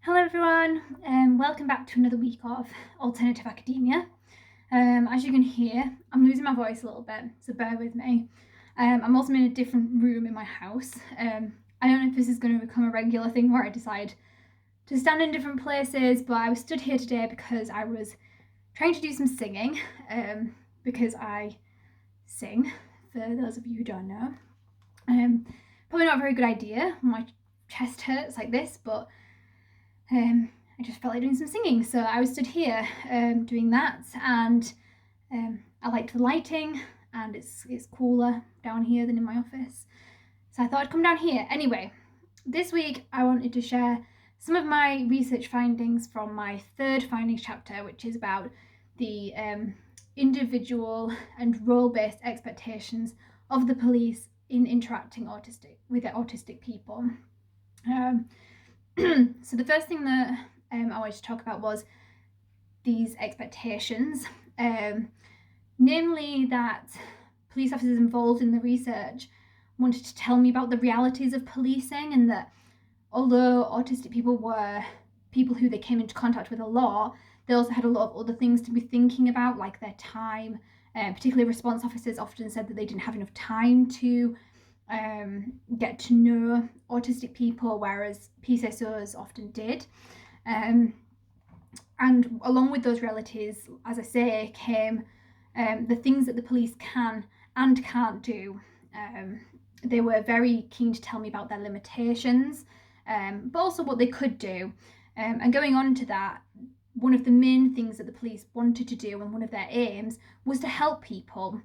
Hello everyone, and welcome back to another week of Alternative Academia. As you can hear, I'm losing my voice a little bit, so bear with me. I'm also in a different room in my house. I don't know if this is going to become a regular thing where I decide to stand in different places, but I was stood here today because I was trying to do some singing, because I sing, for those of you who don't know. Probably not a very good idea, my chest hurts like this, but I just felt like doing some singing. So I was stood here doing that, and I liked the lighting, and it's cooler down here than in my office. So I thought I'd come down here. Anyway, this week I wanted to share some of my research findings from my third findings chapter, which is about the individual and role-based expectations of the police in interacting with autistic people. So the first thing that I wanted to talk about was these expectations, namely that police officers involved in the research wanted to tell me about the realities of policing, and that although autistic people were people who they came into contact with a lot, they also had a lot of other things to be thinking about, like their time. Particularly response officers often said that they didn't have enough time to get to know autistic people, whereas PCSOs often did. And along with those realities, as I say, came the things that the police can and can't do. They were very keen to tell me about their limitations, but also what they could do. And going on to that, one of the main things that the police wanted to do, and one of their aims, was to help people.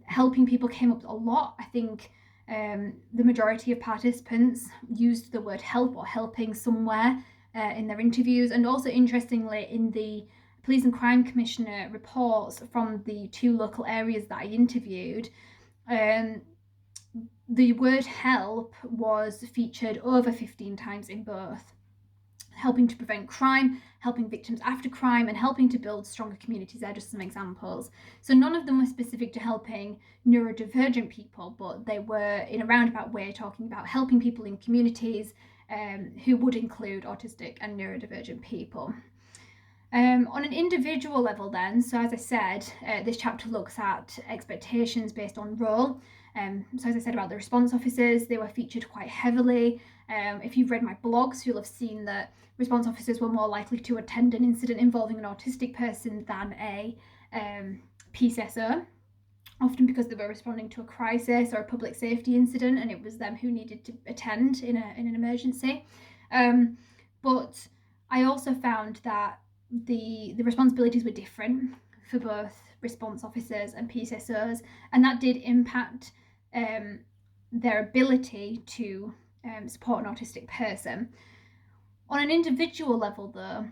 Helping people came up a lot. I think the majority of participants used the word help or helping somewhere in their interviews, and also interestingly in the Police and Crime Commissioner reports from the two local areas that I interviewed, the word help was featured over 15 times in both. Helping to prevent crime, helping victims after crime, and helping to build stronger communities. They're just some examples. So none of them were specific to helping neurodivergent people, but they were in a roundabout way talking about helping people in communities who would include autistic and neurodivergent people. On an individual level then, so as I said, this chapter looks at expectations based on role. So as I said about the response officers, they were featured quite heavily. If you've read my blogs, you'll have seen that response officers were more likely to attend an incident involving an autistic person than a PCSO, often because they were responding to a crisis or a public safety incident, and it was them who needed to attend in an emergency. But I also found that the responsibilities were different for both response officers and PCSOs, and that did impact their ability to support an autistic person. On an individual level, though,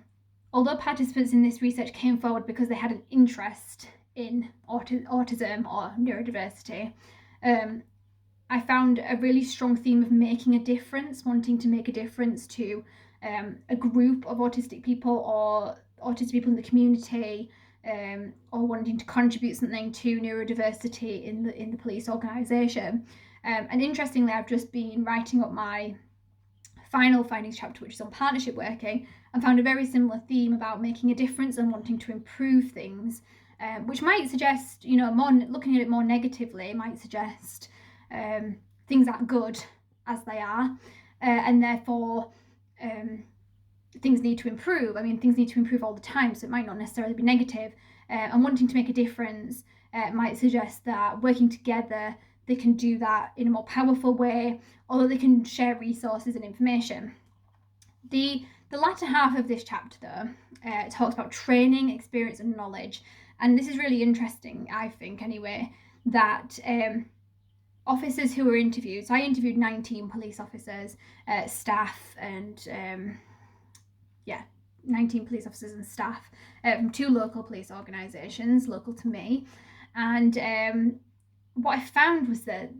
although participants in this research came forward because they had an interest in autism or neurodiversity, I found a really strong theme of making a difference, wanting to make a difference to a group of autistic people or autistic people in the community, or wanting to contribute something to neurodiversity in the police organisation. And interestingly, I've just been writing up my final findings chapter, which is on partnership working, and found a very similar theme about making a difference and wanting to improve things, which might suggest, looking at it more negatively, might suggest things aren't good as they are, and therefore things need to improve. I mean, things need to improve all the time, so it might not necessarily be negative. And wanting to make a difference might suggest that working together, they can do that in a more powerful way, although they can share resources and information. The latter half of this chapter, though, talks about training, experience, and knowledge. And this is really interesting, I think, anyway, that officers who were interviewed, so I interviewed 19 police officers, staff, and 19 police officers and staff from two local police organisations, local to me. And what I found was that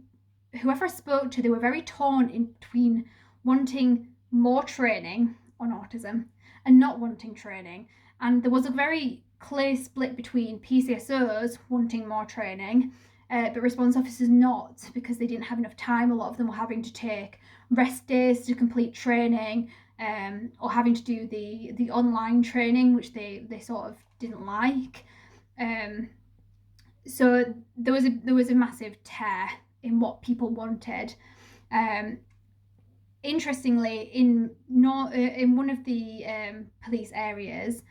whoever I spoke to, they were very torn in between wanting more training on autism and not wanting training. And there was a very clear split between PCSOs wanting more training, but response officers not, because they didn't have enough time. A lot of them were having to take rest days to complete training, or having to do the online training, which they sort of didn't like. So there was a massive tear in what people wanted. Interestingly, in one of the police areas,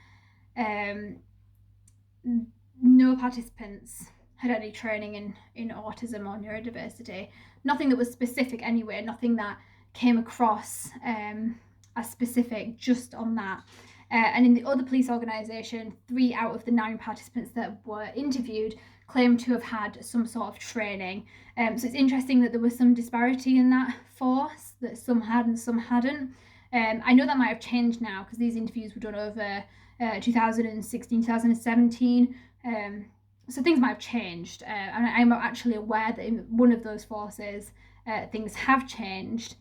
no participants had any training in autism or neurodiversity. Nothing that was specific anyway. Nothing that came across as specific just on that. And in the other police organisation, 3 out of the 9 participants that were interviewed claimed to have had some sort of training. So it's interesting that there was some disparity in that force, that some had and some hadn't. I know that might have changed now because these interviews were done over 2016, 2017. So things might have changed. And I'm actually aware that in one of those forces, things have changed.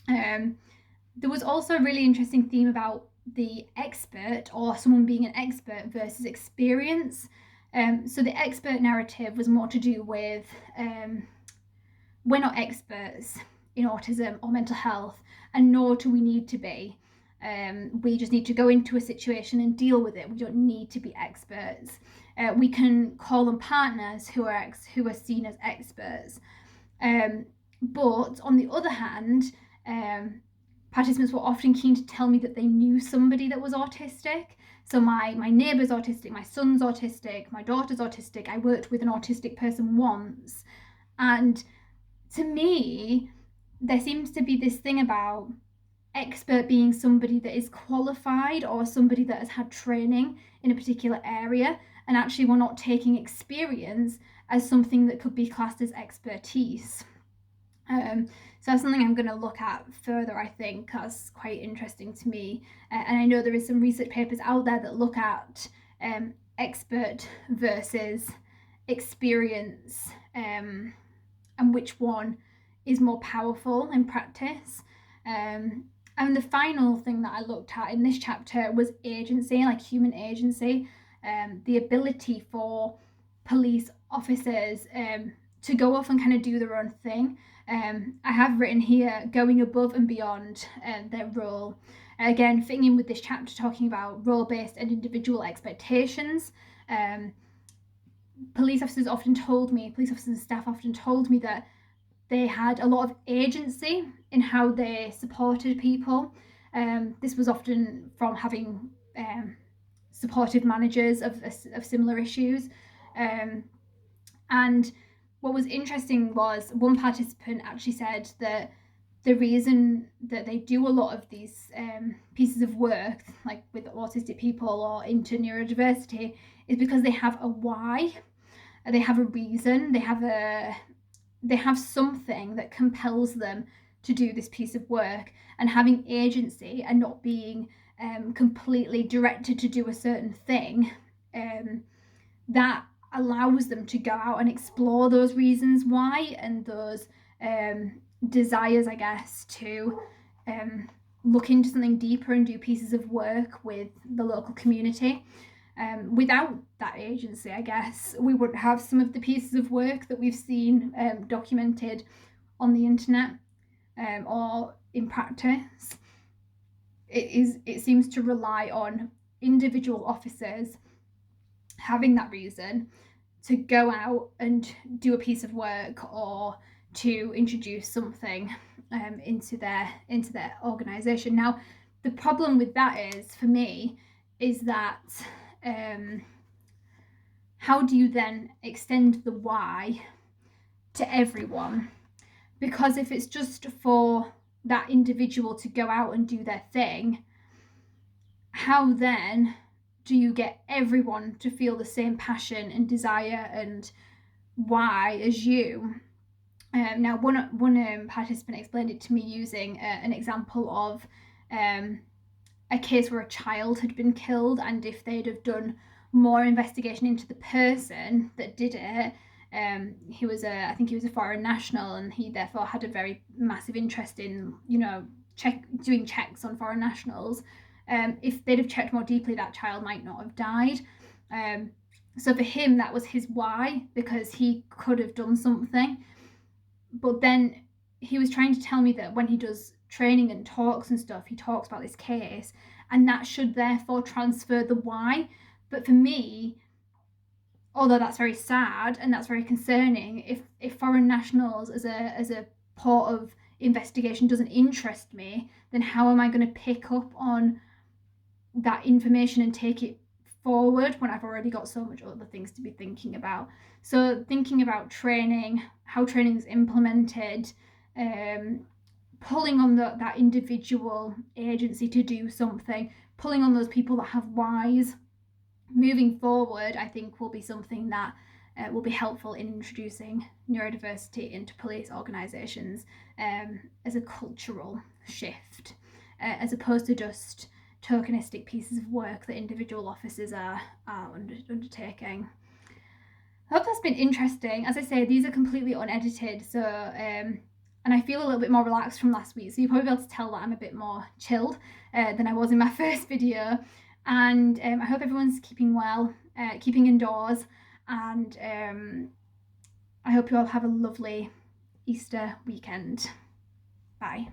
There was also a really interesting theme about the expert, or someone being an expert, versus experience. So the expert narrative was more to do with we're not experts in autism or mental health, and nor do we need to be. We just need to go into a situation and deal with it. We don't need to be experts. We can call them partners who are seen as experts. But on the other hand, participants were often keen to tell me that they knew somebody that was autistic. So my neighbour's autistic, my son's autistic, my daughter's autistic. I worked with an autistic person once. And to me, there seems to be this thing about expert being somebody that is qualified or somebody that has had training in a particular area, and actually we're not taking experience as something that could be classed as expertise. So that's something I'm going to look at further. I think that's quite interesting to me, and I know there is some research papers out there that look at expert versus experience, and which one is more powerful in practice. And the final thing that I looked at in this chapter was agency, like human agency, the ability for police officers to go off and kind of do their own thing. I have written here going above and beyond their role. Again, fitting in with this chapter talking about role-based and individual expectations. Police officers and staff often told me that they had a lot of agency in how they supported people. This was often from having supportive managers of similar issues. And what was interesting was one participant actually said that the reason that they do a lot of these pieces of work, like with autistic people or into neurodiversity, is because they have a why, they have a reason, they have something that compels them to do this piece of work. And having agency and not being completely directed to do a certain thing, that allows them to go out and explore those reasons why and those desires, I guess, to look into something deeper and do pieces of work with the local community. Without that agency, I guess, we wouldn't have some of the pieces of work that we've seen documented on the internet or in practice. It seems to rely on individual officers having that reason to go out and do a piece of work or to introduce something into their organisation. Now, the problem with that is, for me, is that how do you then extend the why to everyone? Because if it's just for that individual to go out and do their thing, how then do you get everyone to feel the same passion and desire and why as you? Now, one participant explained it to me using an example of a case where a child had been killed, and if they'd have done more investigation into the person that did it, I think he was a foreign national, and he therefore had a very massive interest in, doing checks on foreign nationals. If they'd have checked more deeply, that child might not have died. So for him, that was his why, because he could have done something. But then he was trying to tell me that when he does training and talks and stuff, he talks about this case, and that should therefore transfer the why. But for me, although that's very sad and that's very concerning, if foreign nationals as a port of investigation doesn't interest me, then how am I going to pick up on that information and take it forward when I've already got so much other things to be thinking about? So thinking about training, how training is implemented, pulling on that individual agency to do something, pulling on those people that have whys moving forward, I think will be something that will be helpful in introducing neurodiversity into police organisations as a cultural shift, as opposed to just tokenistic pieces of work that individual officers are undertaking. I hope that's been interesting. As I say, these are completely unedited, so and I feel a little bit more relaxed from last week, so you'll probably be able to tell that I'm a bit more chilled than I was in my first video. And I hope everyone's keeping well, keeping indoors, and I hope you all have a lovely Easter weekend. Bye.